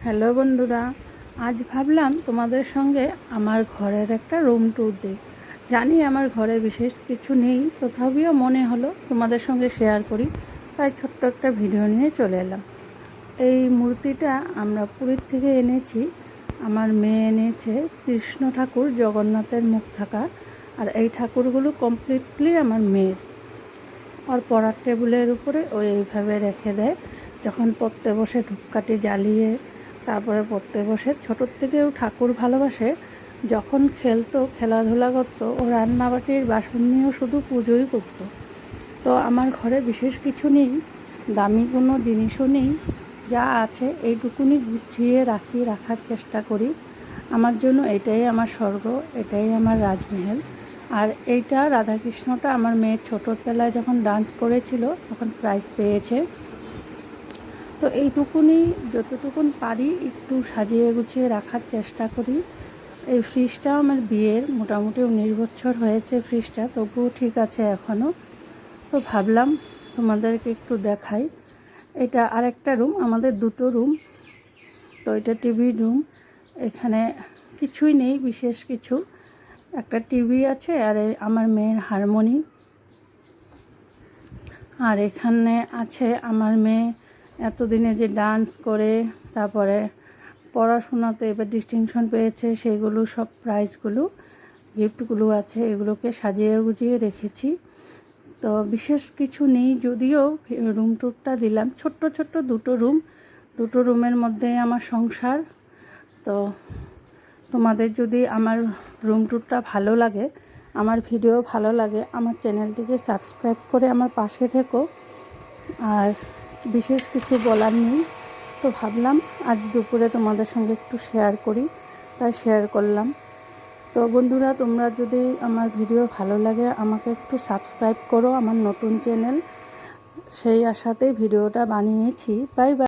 Hello বন্ধুরা, আজ ভাবলাম তোমাদের সঙ্গে আমার ঘরের একটা রুম ট্যুর দিই। জানি আমার ঘরে বিশেষ কিছু নেই, তথাপিও মনে হলো তোমাদের সঙ্গে শেয়ার করি, তাই ছোট্ট একটা ভিডিও নিয়ে চলে এলাম। এই মূর্তিটা আমরা পুরীর থেকে এনেছি। আমার মেয়ে এনেছে কৃষ্ণ ঠাকুর, জগন্নাথের মুখ থাকা। আর এই ঠাকুরগুলো কমপ্লিটলি আমার মেয়ের। আর পড়ার টেবিলের উপরে ও এইভাবে রেখে দেয়। যখন পড়তে বসে ধূপকাঠি জ্বালিয়ে তারপরে পড়তে বসে। ছোটোর থেকেও ঠাকুর ভালোবাসে। যখন খেলতো, খেলাধুলা করতো, ও রান্নাবাটির বাসন নিয়েও শুধু পুজোই করতো। তো আমার ঘরে বিশেষ কিছু নেই, দামি কোনো জিনিসও নেই। যা আছে এইটুকুনি গুছিয়ে রাখার চেষ্টা করি। আমার জন্য এটাই আমার স্বর্গ, এটাই আমার রাজমহল। আর এইটা রাধাকৃষ্ণটা আমার মেয়ের ছোটোবেলায় যখন ডান্স করেছিল তখন প্রাইজ পেয়েছে। তো এইটুকুনি যতটুকুন পারি একটু সাজিয়ে গুছিয়ে রাখার চেষ্টা করি। এই ফ্রিজটাও আমার বিয়ের, মোটামুটি 19 বছর হয়েছে ফ্রিজটা, তবুও ঠিক আছে এখনও। তো ভাবলাম তোমাদেরকে একটু দেখাই। এটা আরেকটা রুম, আমাদের দুটো রুম। তো এটা টিভি রুম। এখানে কিছুই নেই বিশেষ কিছু, একটা টিভি আছে আর আমার মেয়ের হারমোনি। আর এখানে আছে আমার মেয়ে এতদিনে যে ডান্স করে, তারপরে পড়াশোনাতে এবার ডিস্টিংশন পেয়েছে, সেগুলো সব প্রাইজগুলো, গিফটগুলো আছে, এগুলোকে সাজিয়ে গুজিয়ে রেখেছি। তো বিশেষ কিছু নেই, যদিও রুম ট্যুরটা দিলাম। ছোট্ট ছোট্ট দুটো রুমের মধ্যে আমার সংসার। তো তোমাদের যদি আমার রুম ট্যুরটা ভালো লাগে, আমার ভিডিও ভালো লাগে, আমার চ্যানেলটিকে সাবস্ক্রাইব করে আমার পাশে থেকো। আর বিশেষ কিছু বলার নেই, তো ভাবলাম আজ দুপুরে তোমাদের সঙ্গে একটু শেয়ার করি, তাই শেয়ার করলাম। তো বন্ধুরা, তোমরা যদি আমার ভিডিও ভালো লাগে আমাকে একটু সাবস্ক্রাইব করো, আমার নতুন চ্যানেল, সেই আশাতেই ভিডিওটা বানিয়েছি। Bye bye.